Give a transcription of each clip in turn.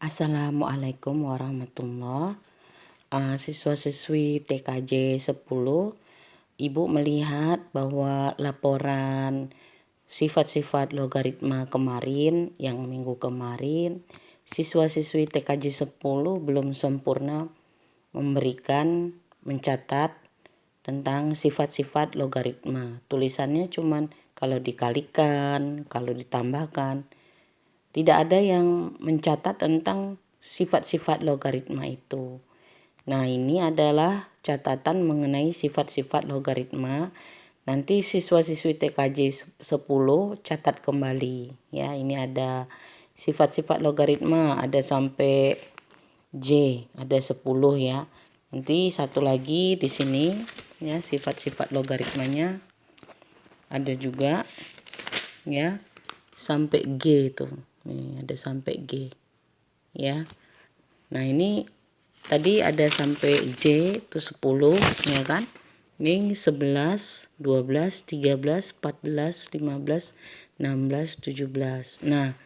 Assalamualaikum warahmatullahi. Siswa-siswi TKJ 10, Ibu melihat bahwa laporan sifat-sifat logaritma kemarin, yang minggu kemarin, siswa-siswi TKJ 10 belum sempurna mencatat tentang sifat-sifat logaritma. Tulisannya cuman kalau dikalikan, kalau ditambahkan. Tidak ada yang mencatat tentang sifat-sifat logaritma itu. Nah, ini adalah catatan mengenai sifat-sifat logaritma. Nanti siswa-siswi TKJ 10 catat kembali. Ya, ini ada sifat-sifat logaritma, ada sampai J, ada 10 ya. Nanti satu lagi di sini ya, sifat-sifat logaritmanya ada juga ya, sampai G itu. Nih, ada sampai G ya. Nah, ini tadi ada sampai J itu 10 ya kan. Ini 11, 12, 13, 14, 15, 16, 17. Nah,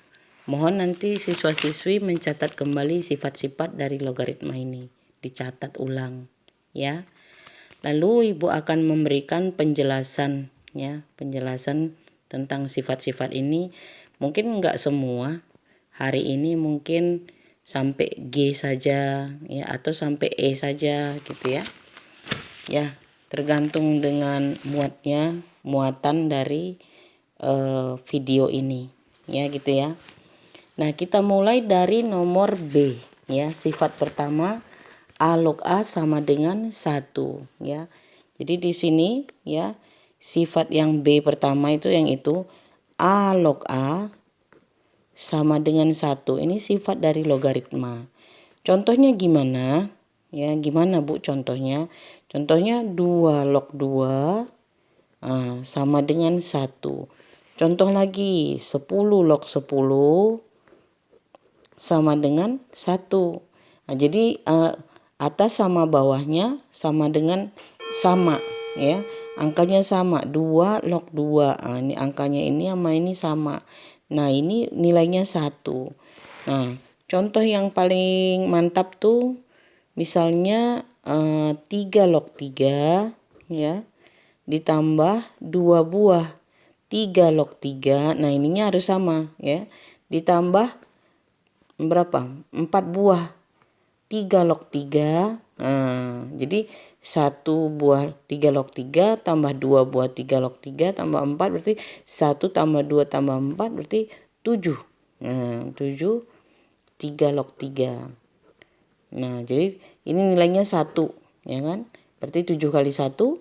mohon nanti siswa-siswi mencatat kembali sifat-sifat dari logaritma ini, dicatat ulang ya. Lalu Ibu akan memberikan penjelasan ya, penjelasan tentang sifat-sifat ini. Mungkin enggak semua. Hari ini mungkin sampai G saja ya, atau sampai E saja gitu ya. Ya, tergantung dengan muatan dari video ini ya gitu ya. Nah, kita mulai dari nomor B ya. Sifat pertama, A log A sama dengan 1 ya. Jadi di sini ya, sifat yang B pertama itu yang itu A log A sama dengan 1. Ini sifat dari logaritma. Contohnya gimana? Ya, gimana Bu contohnya? Contohnya 2 log 2 sama dengan 1. Contoh lagi 10 log 10 sama dengan 1. Nah, jadi atas sama bawahnya sama dengan sama ya. Angkanya sama, 2 log 2. Ini angkanya ini sama ini sama. Nah, ini nilainya 1. Nah, contoh yang paling mantap tuh misalnya 3 log 3 ya, ditambah 2 buah 3 log 3. Nah, ininya harus sama ya. Ditambah berapa? 4 buah 3 log 3. Nah, jadi 1 buah 3 log 3 tambah 2 buah 3 log 3 tambah 4 berarti 1 tambah 2 tambah 4 berarti 7. Nah, 7 3 log 3. Nah, jadi ini nilainya 1 ya kan? Berarti 7 kali 1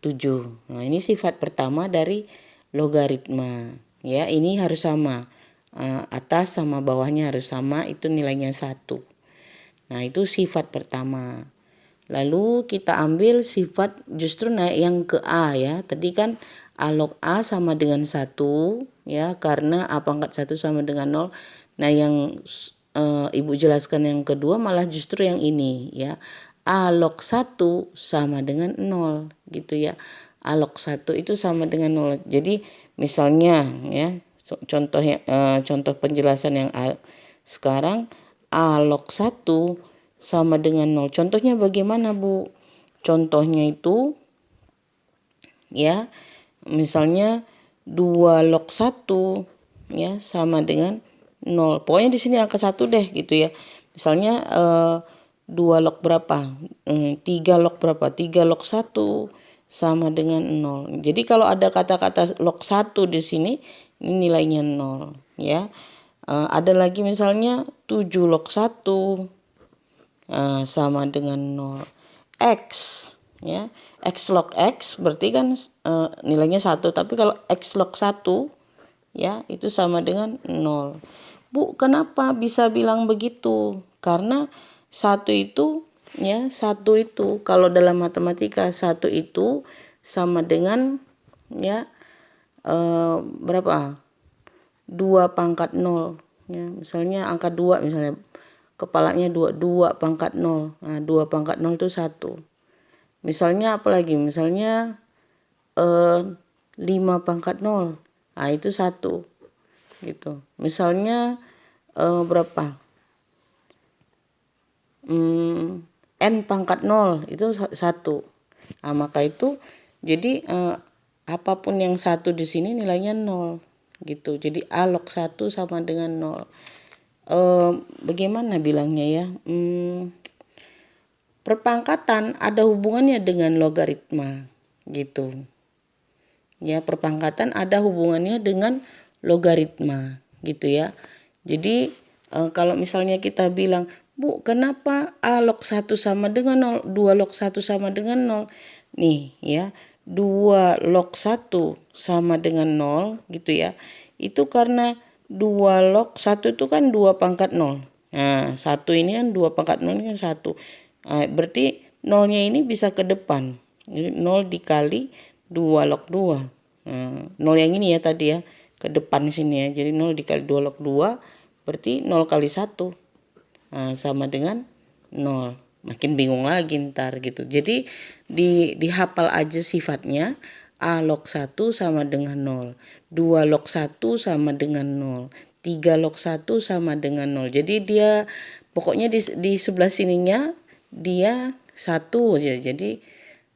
7. Nah, ini sifat pertama dari logaritma ya. Ini harus sama. Atas sama bawahnya harus sama, itu nilainya 1. Nah, itu sifat pertama. Lalu kita ambil sifat justru naik yang ke A ya. Tadi kan A log A sama dengan 1 ya, karena A pangkat 1 sama dengan 0. Nah, yang Ibu jelaskan yang kedua malah justru yang ini ya. A log 1 sama dengan 0 gitu ya. A log 1 itu sama dengan 0. Jadi misalnya ya, contoh penjelasan yang sekarang A log 1 sama dengan 0. Contohnya bagaimana Bu? Contohnya itu ya, misalnya 2 log 1 ya sama dengan 0. Pokoknya di sini angka 1 deh gitu ya. Misalnya 2 log berapa? 3 log berapa? 3 log 1 sama dengan 0. Jadi kalau ada kata-kata log 1 di sini, ini nilainya 0 ya. Ada lagi misalnya 7 log 1 sama dengan 0. X ya. X log X berarti kan nilainya 1, tapi kalau X log 1 ya itu sama dengan 0. Bu, kenapa bisa bilang begitu? Karena 1 itu ya, 1 itu kalau dalam matematika 1 itu sama dengan ya berapa? 2 pangkat 0 ya. Misalnya angka 2 misalnya kepalanya 2 pangkat 0. Nah, 2 pangkat 0 itu 1. Misalnya apa lagi? Misalnya 5 pangkat 0. Nah, itu 1. Gitu. Misalnya berapa? N pangkat 0 itu 1. Nah, maka itu jadi apapun yang 1 di sini nilainya 0 gitu. Jadi A log 1 sama dengan 0. Bagaimana bilangnya ya? Perpangkatan ada hubungannya dengan logaritma gitu. Ya, perpangkatan ada hubungannya dengan logaritma gitu ya. Jadi kalau misalnya kita bilang, "Bu, kenapa A log 1 sama dengan 0, 2 log 1 sama dengan 0?" Nih ya, 2 log 1 sama dengan 0 gitu ya. Itu karena 2 log 1 itu kan 2 pangkat 0. Nah, 1 ini kan 2 pangkat 0 ini kan 1. Berarti 0-nya ini bisa ke depan. Jadi 0 dikali 2 log 2. 0 yang ini ya tadi ya, ke depan sini ya. Jadi 0 dikali 2 log 2 berarti 0 kali 1. Sama dengan 0. Makin bingung lagi ntar gitu. Jadi dihafal aja sifatnya. A log 1 sama dengan 0. 2 log 1 sama dengan 0. 3 log 1 sama dengan 0. Jadi dia pokoknya di sebelah sininya dia 1 aja. Jadi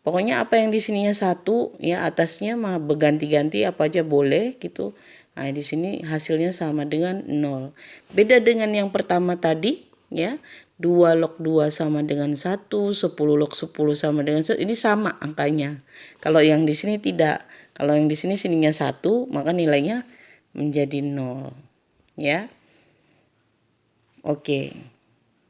pokoknya apa yang di sininya 1 ya, atasnya mah berganti-ganti apa aja boleh gitu. Nah, di sini hasilnya sama dengan 0. Beda dengan yang pertama tadi ya. 2 log 2 sama dengan 1, 10 log 10 sama dengan 1. Ini sama angkanya. Kalau yang di sini tidak. Kalau yang di sini sininya 1, maka nilainya menjadi 0. Ya. Oke.